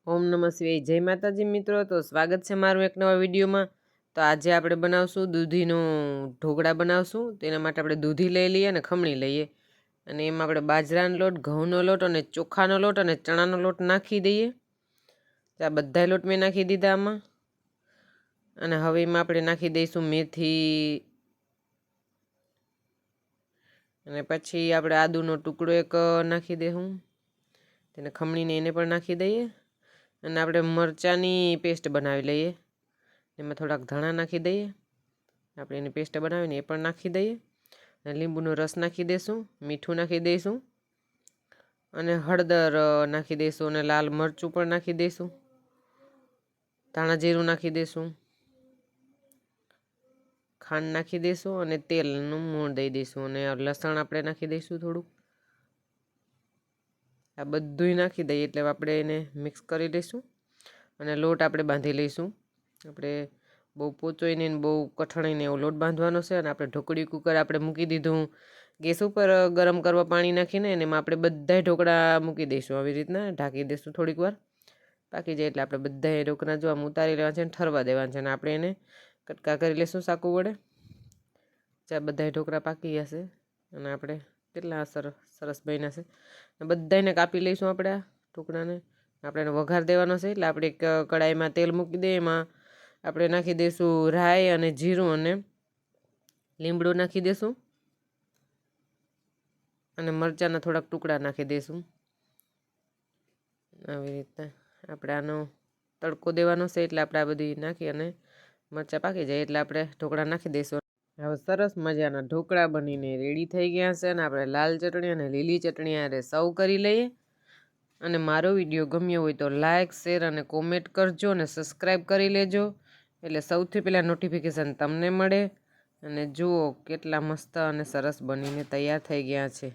ઓમ નમઃ શિવાય. જય માતાજી મિત્રો. તો સ્વાગત છે મારું એક નવા વિડીયોમાં. તો આજે આપણે બનાવશું દૂધીનું ઢોકળા બનાવશું. તેના માટે આપણે દૂધી લઈ લઈએ અને ખમણી લઈએ, અને એમાં આપણે બાજરાનો લોટ, ઘઉંનો લોટ અને ચોખાનો લોટ અને ચણાનો લોટ નાખી દઈએ. તો આ બધા લોટ મેં નાખી દીધા આમાં. અને હવે એમાં આપણે નાખી દઈશું મેથી, અને પછી આપણે આદુનો ટુકડો એક નાખી દઈશું, તેને ખમણીને એને પણ નાખી દઈએ. અને આપણે મરચાંની પેસ્ટ બનાવી લઈએ, એમાં થોડાક ધાણા નાખી દઈએ. આપણે એની પેસ્ટ બનાવીને એ પણ નાખી દઈએ, અને લીંબુનો રસ નાખી દઈશું, મીઠું નાખી દઈશું, અને હળદર નાખી દઈશું, અને લાલ મરચું પણ નાખી દઈશું, ધાણા જીરું નાખી દઈશું, ખાંડ નાખી દઈશું, અને તેલનું મૂણ દઈ દઈશું, અને લસણ આપણે નાખી દઈશું થોડુંક. આ બધુંય નાખી દઈએ એટલે આપણે એને મિક્સ કરી લઈશું, અને લોટ આપણે બાંધી લઈશું. આપણે બહુ પોચોય નહીં, બહુ કઠણાઈ નહીં એવો લોટ બાંધવાનો છે. અને આપણે ઢોકળી કુકર આપણે મૂકી દીધું ગેસ ઉપર ગરમ કરવા પાણી નાખીને, અને એમાં આપણે બધાય ઢોકળા મૂકી દઈશું. આવી રીતના ઢાંકી દઈશું, થોડીક વાર પાકી જાય એટલે આપણે બધાય ઢોકળા જો આમ ઉતારી લેવા છે અને ઠરવા દેવા છે, અને આપણે એને કટકા કરી લઈશું ચાકુ વડે. જ્યાં બધાય ઢોકળા પાકી જશે, અને આપણે કેટલા સરસ બન્યા છે. બધાને કાપી લઈશું આપણે આ ઢોકળાને. આપણે એને વઘાર દેવાનો છે, એટલે આપણે એક કડાઈમાં તેલ મૂકી દઈએ, એમાં આપણે નાખી દઈશું રાઈ અને જીરું, અને લીમડું નાખી દઈશું, અને મરચાંના થોડાક ટુકડા નાખી દઈશું. આવી રીતના આપણે આનો તડકો દેવાનો છે, એટલે આપણે આ બધી નાખી, અને મરચાં પાકી જાય એટલે આપણે ઢોકળા નાખી દઈશું. હવે સરસ મજાના ઢોકળા બનીને રેડી થઈ ગયા છે, અને આપણે લાલ ચટણી અને લીલી ચટણી આરે સર્વ કરી લઈએ. અને મારો વિડીયો ગમ્યો હોય તો લાઇક, શેર અને કોમેન્ટ કરજો, અને સબસ્ક્રાઈબ કરી લેજો, એટલે સૌથી પહેલાં નોટિફિકેશન તમને મળે. અને જુઓ કેટલા મસ્ત અને સરસ બનીને તૈયાર થઈ ગયા છે.